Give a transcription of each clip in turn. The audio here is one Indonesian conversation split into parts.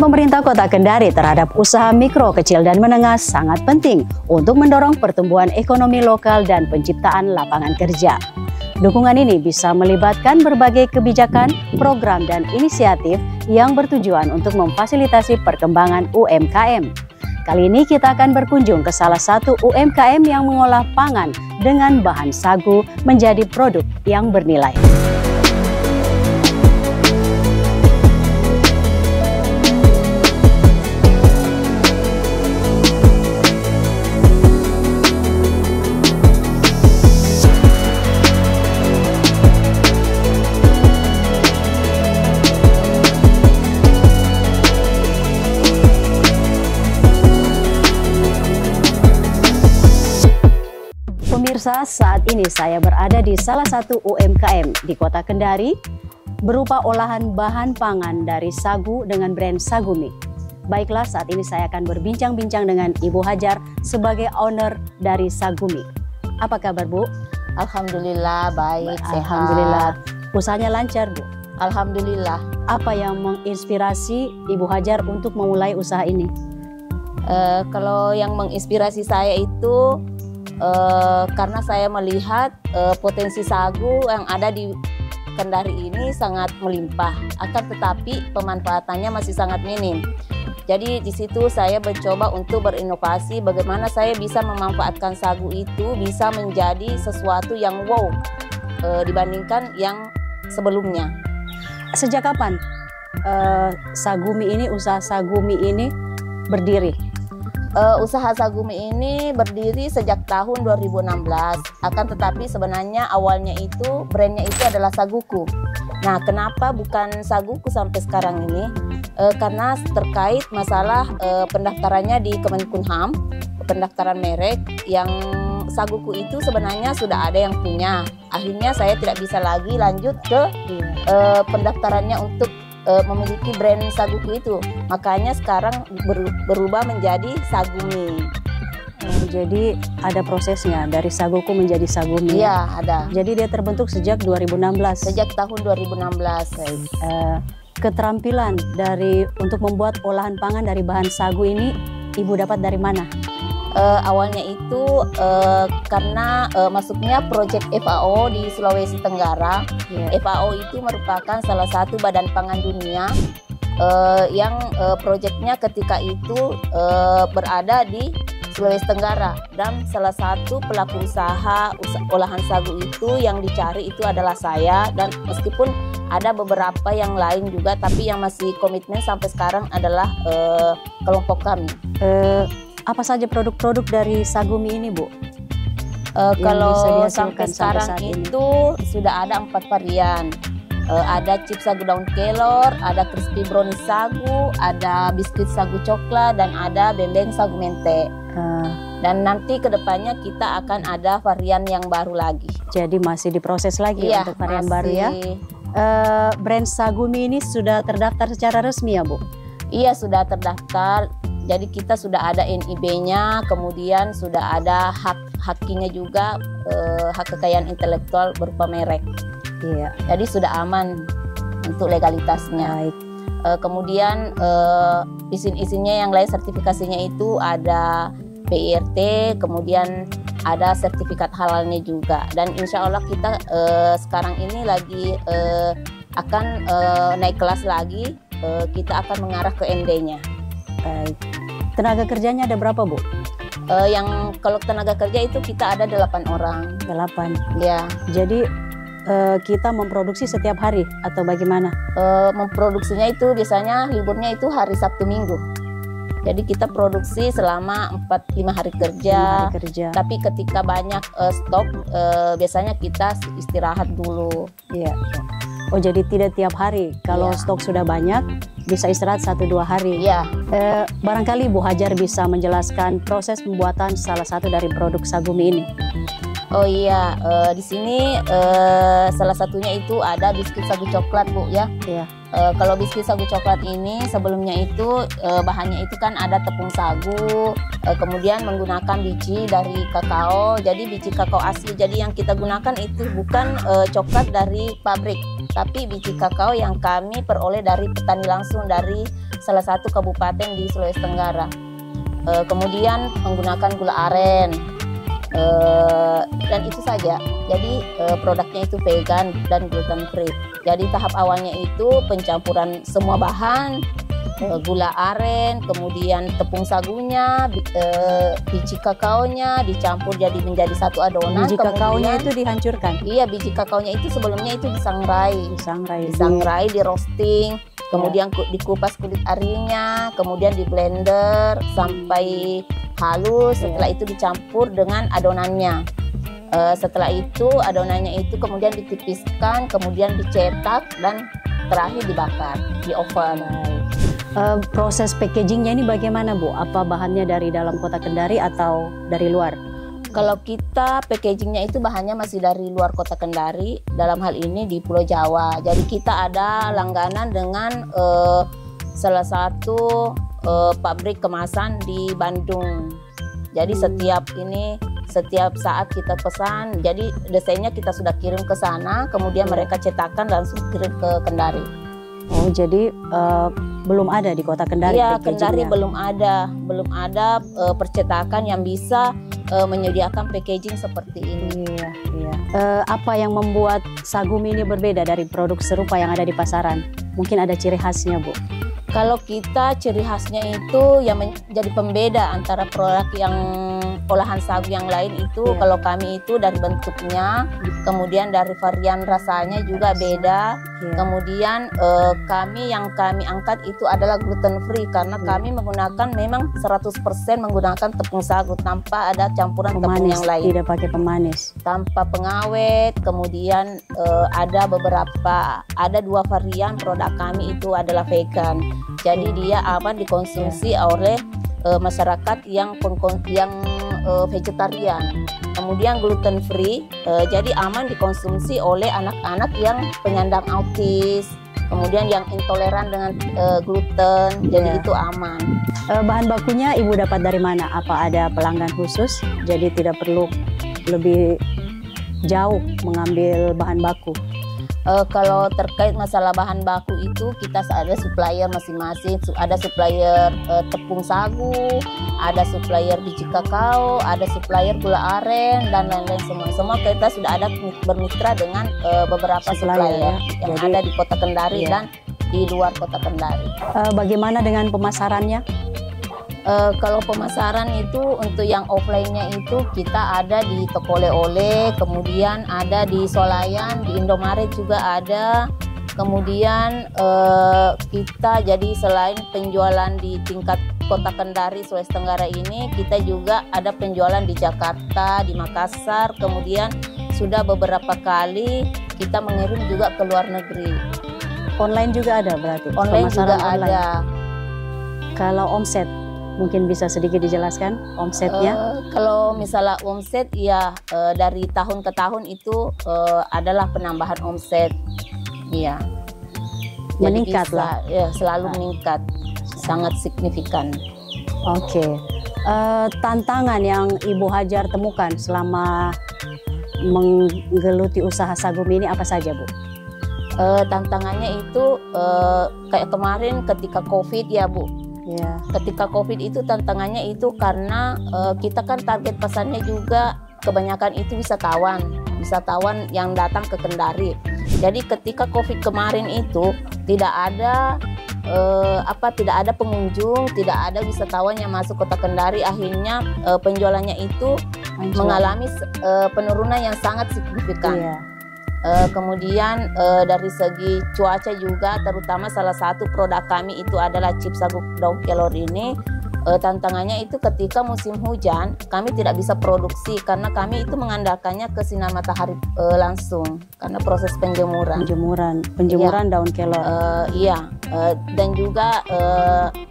pemerintah Kota Kendari terhadap usaha mikro, kecil, dan menengah sangat penting untuk mendorong pertumbuhan ekonomi lokal dan penciptaan lapangan kerja. Dukungan ini bisa melibatkan berbagai kebijakan, program, dan inisiatif yang bertujuan untuk memfasilitasi perkembangan UMKM. Kali ini kita akan berkunjung ke salah satu UMKM yang mengolah pangan dengan bahan sagu menjadi produk yang bernilai. Pemirsa, saat ini saya berada di salah satu UMKM di Kota Kendari berupa olahan bahan pangan dari sagu dengan brand Sagumi. Baiklah, saat ini saya akan berbincang-bincang dengan Ibu Hajar sebagai owner dari Sagumi. Apa kabar, Bu? Alhamdulillah, baik, sehat. Alhamdulillah. Usahanya lancar, Bu? Alhamdulillah. Apa yang menginspirasi Ibu Hajar untuk memulai usaha ini? Kalau yang menginspirasi saya itu karena saya melihat potensi sagu yang ada di Kendari ini sangat melimpah, akan tetapi pemanfaatannya masih sangat minim. Jadi di situ saya mencoba untuk berinovasi bagaimana saya bisa memanfaatkan sagu itu bisa menjadi sesuatu yang wow dibandingkan yang sebelumnya. Sejak kapan Sagumi ini, usaha Sagumi ini berdiri? Usaha Sagumi ini berdiri sejak tahun 2016, akan tetapi sebenarnya awalnya itu brandnya itu adalah Saguku. Nah, kenapa bukan Saguku sampai sekarang ini? Karena terkait masalah pendaftarannya di Kemenkumham, pendaftaran merek yang Saguku itu sebenarnya sudah ada yang punya. Akhirnya saya tidak bisa lagi lanjut ke pendaftarannya untuk memiliki brand Saguku itu, makanya sekarang berubah menjadi Sagumi. Jadi ada prosesnya dari Saguku menjadi Sagumi. Iya, ada. Jadi dia terbentuk sejak 2016. Sejak tahun 2016. Keterampilan untuk membuat olahan pangan dari bahan sagu ini Ibu dapat dari mana? Awalnya itu karena masuknya proyek FAO di Sulawesi Tenggara. FAO itu merupakan salah satu badan pangan dunia yang proyeknya ketika itu berada di Sulawesi Tenggara, dan salah satu pelaku usaha olahan sagu itu yang dicari itu adalah saya, dan meskipun ada beberapa yang lain juga, tapi yang masih komitmen sampai sekarang adalah kelompok kami. Apa saja produk-produk dari Sagumi ini, Bu? Kalau sampai sekarang itu sudah ada 4 varian. Ada chips sagu daun kelor, ada crispy brownies sagu, ada biskuit sagu coklat, dan ada bembeng sagu mente. Dan nanti kedepannya kita akan ada varian yang baru lagi. Jadi masih diproses lagi untuk varian baru ya? Brand Sagumi ini sudah terdaftar secara resmi ya, Bu? Iya, sudah terdaftar. Jadi kita sudah ada NIB-nya, kemudian sudah ada hak-haknya juga, hak kekayaan intelektual berupa merek. Iya. Jadi sudah aman untuk legalitasnya. Kemudian izin-izinnya yang lain, sertifikasinya itu ada PIRT, kemudian ada sertifikat halalnya juga. Dan insya Allah kita sekarang ini lagi akan naik kelas lagi, kita akan mengarah ke MD-nya. Baik. Tenaga kerjanya ada berapa, Bu? Yang kalau tenaga kerja itu kita ada 8 orang. 8. Ya. Jadi kita memproduksi setiap hari atau bagaimana? Memproduksinya itu biasanya liburnya itu hari Sabtu Minggu. Jadi kita produksi selama 4-5 hari kerja. Tapi ketika banyak stok, biasanya kita istirahat dulu. Iya. Oh, jadi tidak tiap hari. Kalau stok sudah banyak, bisa istirahat 1-2 hari. Iya. Barangkali Bu Hajar bisa menjelaskan proses pembuatan salah satu dari produk Sagumi ini. Oh iya, di sini salah satunya itu ada biskuit sagu coklat, Bu, ya. Iya. Kalau biskuit sagu coklat ini sebelumnya itu bahannya itu kan ada tepung sagu, kemudian menggunakan biji dari kakao, jadi biji kakao asli. Jadi yang kita gunakan itu bukan coklat dari pabrik, tapi biji kakao yang kami peroleh dari petani langsung dari salah satu kabupaten di Sulawesi Tenggara. Kemudian menggunakan gula aren, dan itu saja. Jadi produknya itu vegan dan gluten free. Jadi tahap awalnya itu pencampuran semua bahan, gula aren, kemudian tepung sagunya, biji kakaonya dicampur jadi menjadi satu adonan. Biji kakaonya itu dihancurkan? Iya, biji kakaonya itu sebelumnya itu disangrai, di roasting, kemudian dikupas kulit arinya, kemudian di blender sampai halus. Setelah itu dicampur dengan adonannya. Setelah itu adonannya itu kemudian ditipiskan, kemudian dicetak, dan terakhir dibakar di oven. Proses packagingnya ini bagaimana, Bu? Apa bahannya dari dalam kota Kendari atau dari luar? Kalau kita packagingnya itu bahannya masih dari luar kota Kendari, dalam hal ini di Pulau Jawa. Jadi kita ada langganan dengan salah satu pabrik kemasan di Bandung. Jadi setiap saat kita pesan, jadi desainnya kita sudah kirim ke sana, kemudian mereka cetakkan langsung kirim ke Kendari. Oh, jadi belum ada di kota Kendari? Iya, Kendari belum ada percetakan yang bisa menyediakan packaging seperti ini. Iya. Apa yang membuat Sagumi ini berbeda dari produk serupa yang ada di pasaran? Mungkin ada ciri khasnya, Bu? Kalau kita ciri khasnya itu yang menjadi pembeda antara produk yang olahan sagu yang lain itu, kalau kami itu dari bentuknya, kemudian dari varian rasanya juga beda. Kemudian kami angkat itu adalah gluten free karena kami menggunakan memang 100% menggunakan tepung sagu tanpa ada campuran tepung yang lain. Tidak pakai pemanis. Tanpa pengawet. Kemudian ada 2 varian produk kami itu adalah vegan. Jadi dia aman dikonsumsi oleh masyarakat yang vegetarian. Kemudian gluten free, jadi aman dikonsumsi oleh anak-anak yang penyandang autis, kemudian yang intoleran dengan gluten, jadi itu aman. Bahan bakunya Ibu dapat dari mana? Apa ada pelanggan khusus? Jadi tidak perlu lebih jauh mengambil bahan baku? Kalau terkait masalah bahan baku itu kita ada supplier masing-masing, ada supplier tepung sagu, ada supplier biji kakao, ada supplier gula aren, dan lain-lain semua. Semua kita sudah ada bermitra dengan beberapa supplier yang ada di kota Kendari dan di luar kota Kendari. Bagaimana dengan pemasarannya? Kalau pemasaran itu untuk yang offline-nya itu kita ada di toko oleh-oleh, kemudian ada di Solayan, di Indomaret juga ada. Kemudian kita jadi selain penjualan di tingkat kota Kendari Sulawesi Tenggara ini, kita juga ada penjualan di Jakarta, di Makassar, kemudian sudah beberapa kali kita mengirim juga ke luar negeri. Online juga ada berarti? Online juga ada. Kalau omset, mungkin bisa sedikit dijelaskan omsetnya? Kalau misalnya omset ya dari tahun ke tahun itu adalah penambahan omset, iya. Meningkat lah. Ya, selalu meningkat, sangat signifikan. Oke. Tantangan yang Ibu Hajar temukan selama menggeluti usaha Sagumi ini apa saja, Bu? Tantangannya itu kayak kemarin ketika COVID ya, Bu. Ya. Ketika COVID itu tantangannya itu karena kita kan target pesannya juga kebanyakan itu wisatawan yang datang ke Kendari. Jadi ketika COVID kemarin itu tidak ada pengunjung, tidak ada wisatawan yang masuk kota Kendari, akhirnya penjualannya itu mengalami penurunan yang sangat signifikan. Iya. Kemudian dari segi cuaca juga, terutama salah satu produk kami itu adalah chips sagu daun kelor ini. Tantangannya itu ketika musim hujan kami tidak bisa produksi karena kami itu mengandalkannya ke sinar matahari langsung karena proses penjemuran daun kelor. Iya, dan juga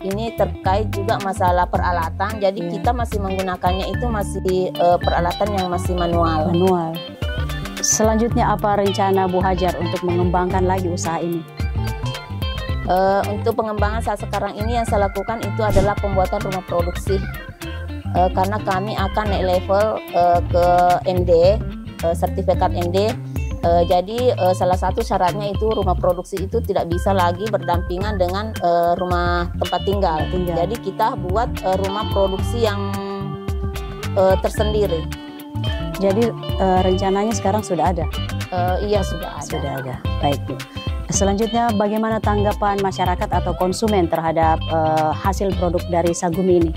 ini terkait juga masalah peralatan. Jadi kita masih menggunakannya itu masih peralatan yang masih manual. Selanjutnya apa rencana Bu Hajar untuk mengembangkan lagi usaha ini? Untuk pengembangan saat sekarang ini yang saya lakukan itu adalah pembuatan rumah produksi. Karena kami akan naik level ke MD, sertifikat MD. Jadi salah satu syaratnya itu rumah produksi itu tidak bisa lagi berdampingan dengan rumah tempat tinggal. Jadi kita buat rumah produksi yang tersendiri. Jadi rencananya sekarang sudah ada? Iya, sudah ada. Sudah ada. Baik, Bu. Selanjutnya, bagaimana tanggapan masyarakat atau konsumen terhadap hasil produk dari Sagumi ini?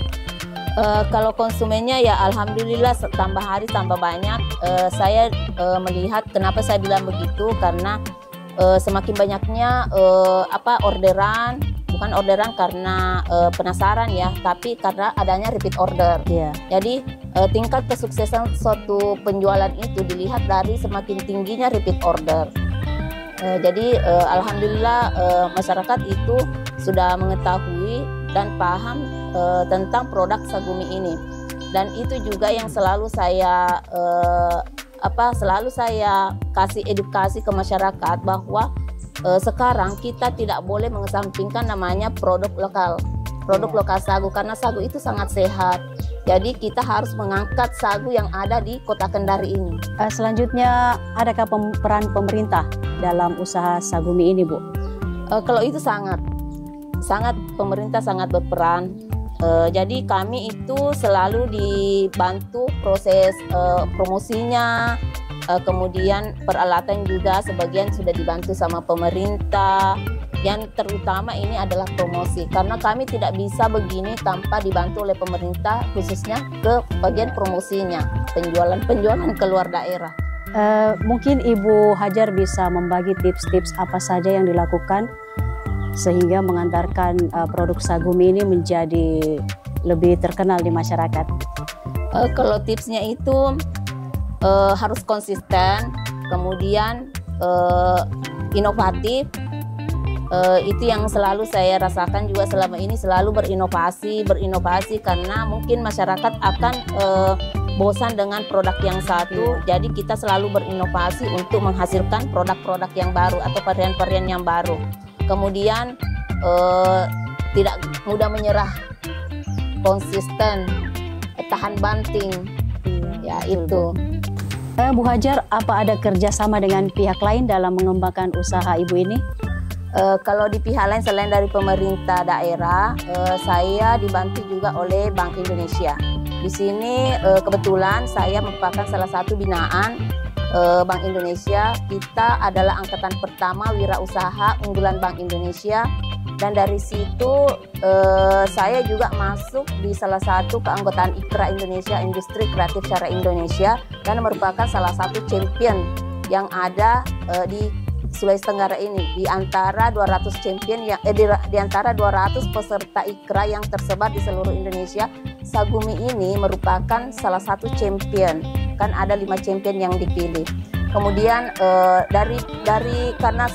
Kalau konsumennya ya alhamdulillah tambah hari tambah banyak. Saya melihat kenapa saya bilang begitu karena semakin banyaknya orderan, bukan orderan karena penasaran ya, tapi karena adanya repeat order. Jadi tingkat kesuksesan suatu penjualan itu dilihat dari semakin tingginya repeat order. Jadi alhamdulillah masyarakat itu sudah mengetahui dan paham tentang produk Sagumi ini, dan itu juga yang selalu saya kasih edukasi ke masyarakat bahwa sekarang kita tidak boleh mengesampingkan namanya produk lokal sagu, karena sagu itu sangat sehat. Jadi kita harus mengangkat sagu yang ada di Kota Kendari ini. Selanjutnya, adakah peran pemerintah dalam usaha Sagumi ini, Bu? Kalau itu sangat pemerintah sangat berperan. Jadi kami itu selalu dibantu proses promosinya, kemudian peralatan juga sebagian sudah dibantu sama pemerintah. Yang terutama ini adalah promosi, karena kami tidak bisa begini tanpa dibantu oleh pemerintah, khususnya ke bagian promosinya, penjualan keluar daerah. Mungkin Ibu Hajar bisa membagi tips-tips apa saja yang dilakukan sehingga mengantarkan produk Sagumi ini menjadi lebih terkenal di masyarakat. Kalau tipsnya itu harus konsisten, kemudian inovatif. Itu yang selalu saya rasakan juga selama ini, selalu berinovasi karena mungkin masyarakat akan bosan dengan produk yang satu. Jadi kita selalu berinovasi untuk menghasilkan produk-produk yang baru atau varian-varian yang baru. Kemudian tidak mudah menyerah, konsisten, tahan banting, ya itu. Bu Hajar, apa ada kerjasama dengan pihak lain dalam mengembangkan usaha Ibu ini? Kalau di pihak lain selain dari pemerintah daerah, saya dibantu juga oleh Bank Indonesia. Di sini kebetulan saya merupakan salah satu binaan Bank Indonesia. Kita adalah angkatan pertama wirausaha unggulan Bank Indonesia, dan dari situ saya juga masuk di salah satu keanggotaan IKRA Indonesia, Industri Kreatif Syariah Indonesia, dan merupakan salah satu champion yang ada di Sulawesi Tenggara ini. Di antara 200 champion yang di antara 200 peserta IKRA yang tersebar di seluruh Indonesia, Sagumi ini merupakan salah satu champion. Kan ada 5 champion yang dipilih. Kemudian karena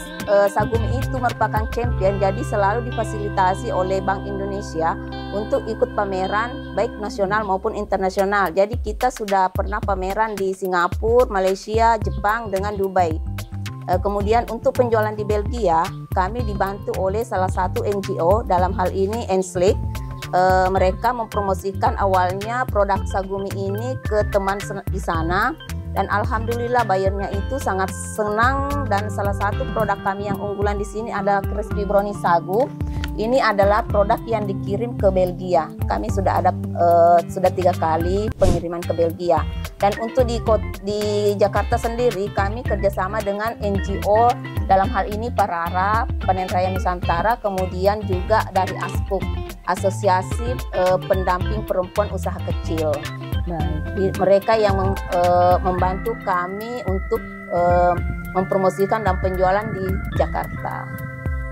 Sagumi itu merupakan champion, jadi selalu difasilitasi oleh Bank Indonesia untuk ikut pameran baik nasional maupun internasional. Jadi kita sudah pernah pameran di Singapura, Malaysia, Jepang, dengan Dubai. Kemudian untuk penjualan di Belgia, kami dibantu oleh salah satu NGO, dalam hal ini Enslik. Mereka mempromosikan awalnya produk Sagumi ini ke teman di sana, dan alhamdulillah bayarnya itu sangat senang. Dan salah satu produk kami yang unggulan di sini adalah crispy brownie sagu. Ini adalah produk yang dikirim ke Belgia. Kami sudah 3 kali pengiriman ke Belgia. Dan untuk di Jakarta sendiri, kami kerjasama dengan NGO, dalam hal ini Parara, Panen Raya Nusantara, kemudian juga dari ASPUK, Asosiasi Pendamping Perempuan Usaha Kecil. Mereka yang membantu kami untuk mempromosikan dan penjualan di Jakarta.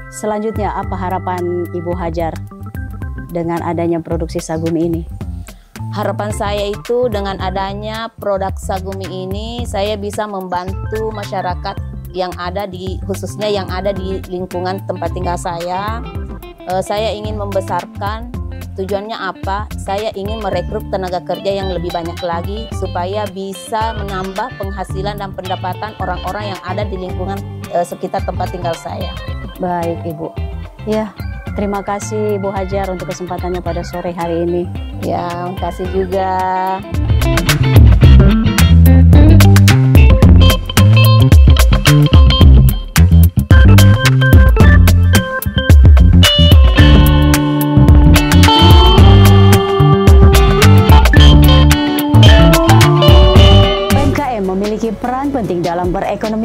Selanjutnya, apa harapan Ibu Hajar dengan adanya produksi Sagumi ini? Harapan saya itu dengan adanya produk Sagumi ini, saya bisa membantu masyarakat yang ada khususnya yang ada di lingkungan tempat tinggal saya. Saya ingin membesarkan. Tujuannya apa? Saya ingin merekrut tenaga kerja yang lebih banyak lagi supaya bisa menambah penghasilan dan pendapatan orang-orang yang ada di lingkungan sekitar tempat tinggal saya. Baik, Ibu. Ya, terima kasih Ibu Hajar untuk kesempatannya pada sore hari ini. Ya, makasih juga.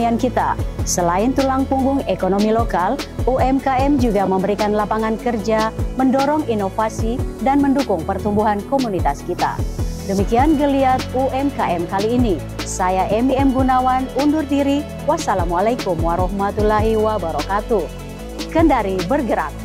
perekonomian kita. Selain tulang punggung ekonomi lokal, UMKM juga memberikan lapangan kerja, mendorong inovasi, dan mendukung pertumbuhan komunitas kita. Demikian geliat UMKM kali ini. Saya Emi M. Gunawan undur diri. Wassalamualaikum warahmatullahi wabarakatuh. Kendari bergerak.